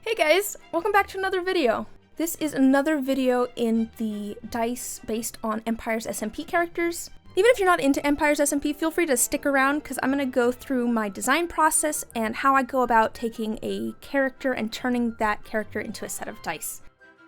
Hey guys, welcome back to another video. This is another video in the dice based on Empires SMP characters. Even if you're not into Empires SMP, feel free to stick around because I'm going to go through my design process and how I go about taking a character and turning that character into a set of dice.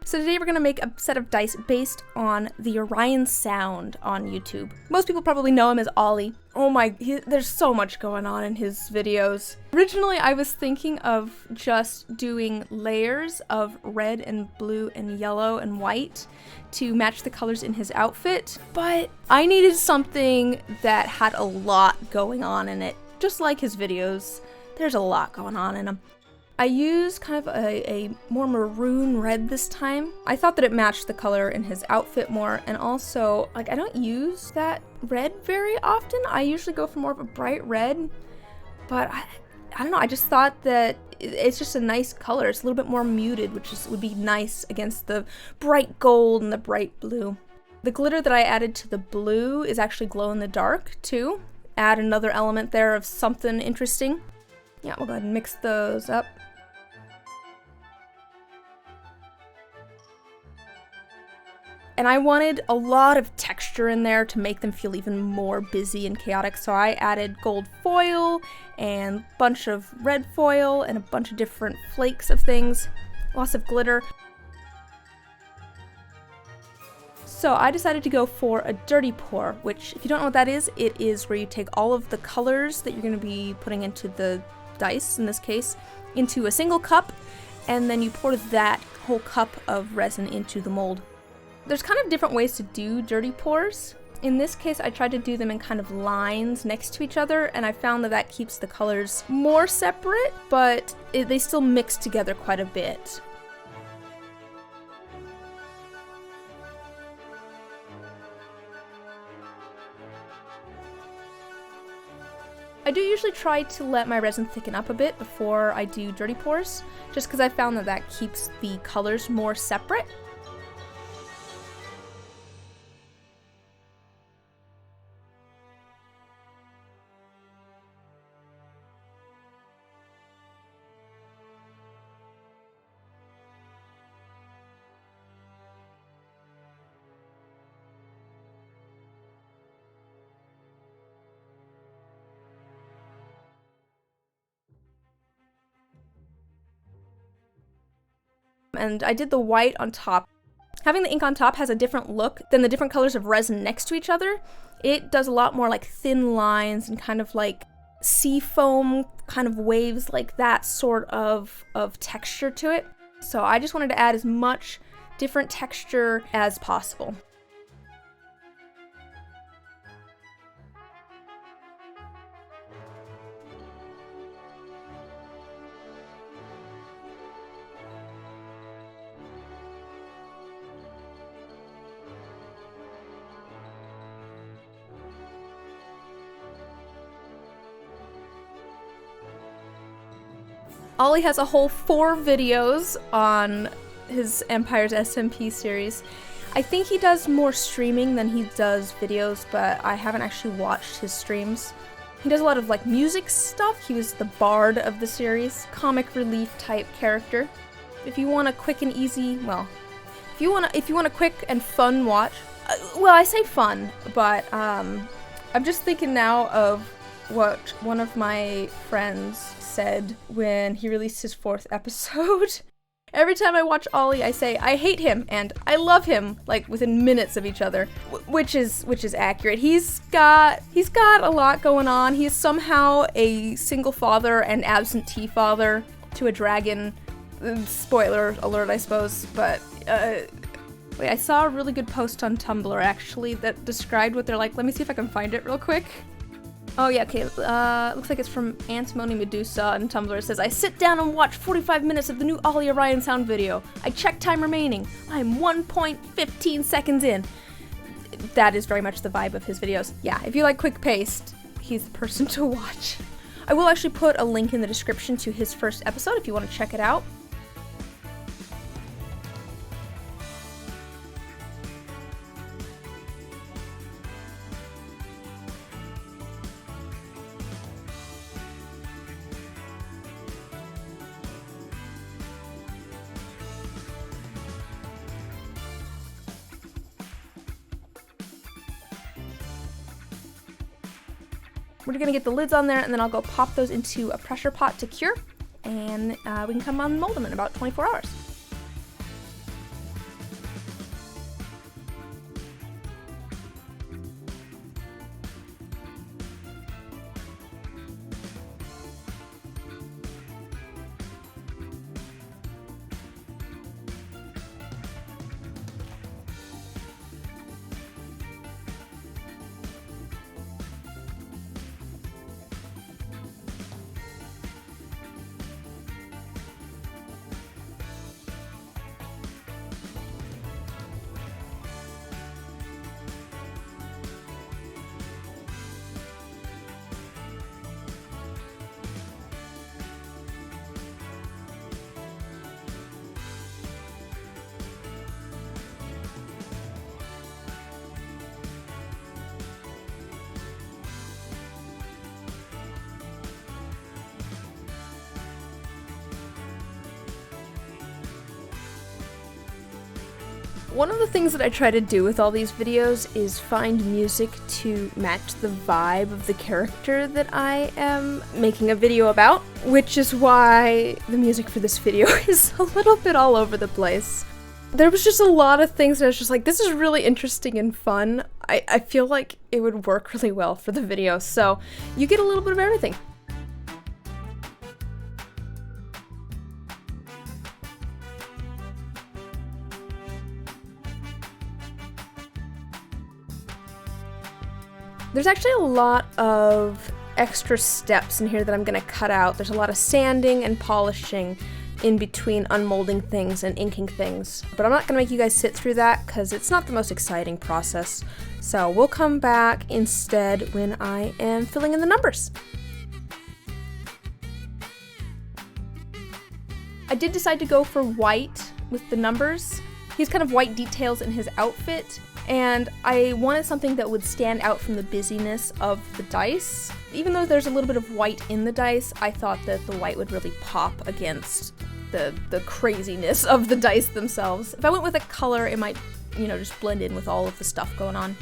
So today we're going to make a set of dice based on the Orion sound on YouTube. Most people probably know him as Ollie. Oh my, there's so much going on in his videos. Originally I was thinking of just doing layers of red and blue and yellow and white to match the colors in his outfit, but I needed something that had a lot going on in it. Just like his videos, there's a lot going on in them. I used kind of a more maroon red this time. I thought that it matched the color in his outfit more, and also, like, I don't use that red very often. I usually go for more of a bright red, but I don't know, I just thought that it's just a nice color. It's a little bit more muted, which would be nice against the bright gold and the bright blue. The glitter that I added to the blue is actually glow in the dark too. Add another element there of something interesting. Yeah, we'll go ahead and mix those up. And I wanted a lot of texture in there to make them feel even more busy and chaotic, so I added gold foil and a bunch of red foil and a bunch of different flakes of things, lots of glitter. So I decided to go for a dirty pour, which, if you don't know what that is, it is where you take all of the colors that you're going to be putting into the dice, in this case, into a single cup, and then you pour that whole cup of resin into the mold. There's kind of different ways to do dirty pours. In this case, I tried to do them in kind of lines next to each other, and I found that that keeps the colors more separate, but they still mix together quite a bit. I do usually try to let my resin thicken up a bit before I do dirty pours, just because I found that that keeps the colors more separate. And I did the white on top. Having the ink on top has a different look than the different colors of resin next to each other. It does a lot more like thin lines and kind of like sea foam kind of waves, like that sort of texture to it. So I just wanted to add as much different texture as possible. Ollie has a whole 4 videos on his Empires SMP series. I think he does more streaming than he does videos, but I haven't actually watched his streams. He does a lot of like music stuff. He was the bard of the series, comic relief type character. If you want a quick and easy, well, if you want a quick and fun watch, well, I say fun, but I'm just thinking now of what one of my friends said when he released his 4th episode. Every time I watch Ollie, I say I hate him and I love him, like within minutes of each other, which is accurate. He's got a lot going on. He is somehow a single father and absentee father to a dragon. Spoiler alert, I suppose. But wait, I saw a really good post on Tumblr actually that described what they're like. Let me see if I can find it real quick. Oh yeah, okay, looks like it's from Antimony Medusa on Tumblr. It says, I sit down and watch 45 minutes of the new Ollie Orion sound video. I check time remaining. I'm 1.15 seconds in. That is very much the vibe of his videos. Yeah, if you like quick-paced, he's the person to watch. I will actually put a link in the description to his first episode if you want to check it out. We're gonna get the lids on there, and then I'll go pop those into a pressure pot to cure, and we can come unmold them in about 24 hours. One of the things that I try to do with all these videos is find music to match the vibe of the character that I am making a video about, which is why the music for this video is a little bit all over the place. There was just a lot of things that I was just like, this is really interesting and fun. I feel like it would work really well for the video, so you get a little bit of everything. There's actually a lot of extra steps in here that I'm going to cut out. There's a lot of sanding and polishing in between unmolding things and inking things. But I'm not going to make you guys sit through that because it's not the most exciting process. So we'll come back instead when I am filling in the numbers. I did decide to go for white with the numbers. He's kind of white details in his outfit. And I wanted something that would stand out from the busyness of the dice. Even though there's a little bit of white in the dice, I thought that the white would really pop against the craziness of the dice themselves. If I went with a color, it might, you know, just blend in with all of the stuff going on.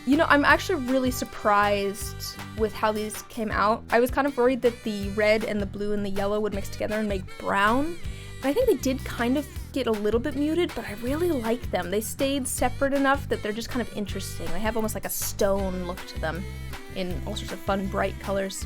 You know, I'm actually really surprised with how these came out. I was kind of worried that the red and the blue and the yellow would mix together and make brown. And I think they did kind of get a little bit muted, but I really like them. They stayed separate enough that they're just kind of interesting. They have almost like a stone look to them in all sorts of fun, bright colors.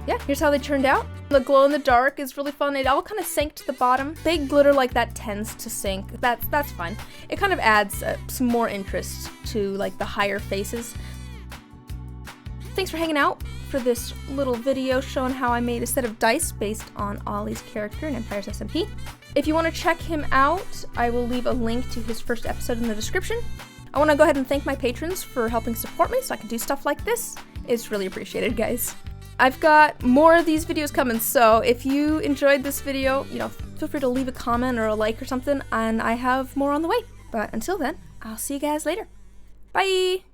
Yeah, here's how they turned out. The glow in the dark is really fun. It all kind of sank to the bottom. Big glitter like that tends to sink. That's fine. It kind of adds some more interest to like the higher faces. Thanks for hanging out. for this little video showing how I made a set of dice based on Ollie's character in Empires SMP. If you want to check him out, I will leave a link to his first episode in the description. I want to go ahead and thank my patrons for helping support me so I can do stuff like this. It's really appreciated, guys. I've got more of these videos coming, so if you enjoyed this video, feel free to leave a comment or a like or something, and I have more on the way. But until then, I'll see you guys later. Bye!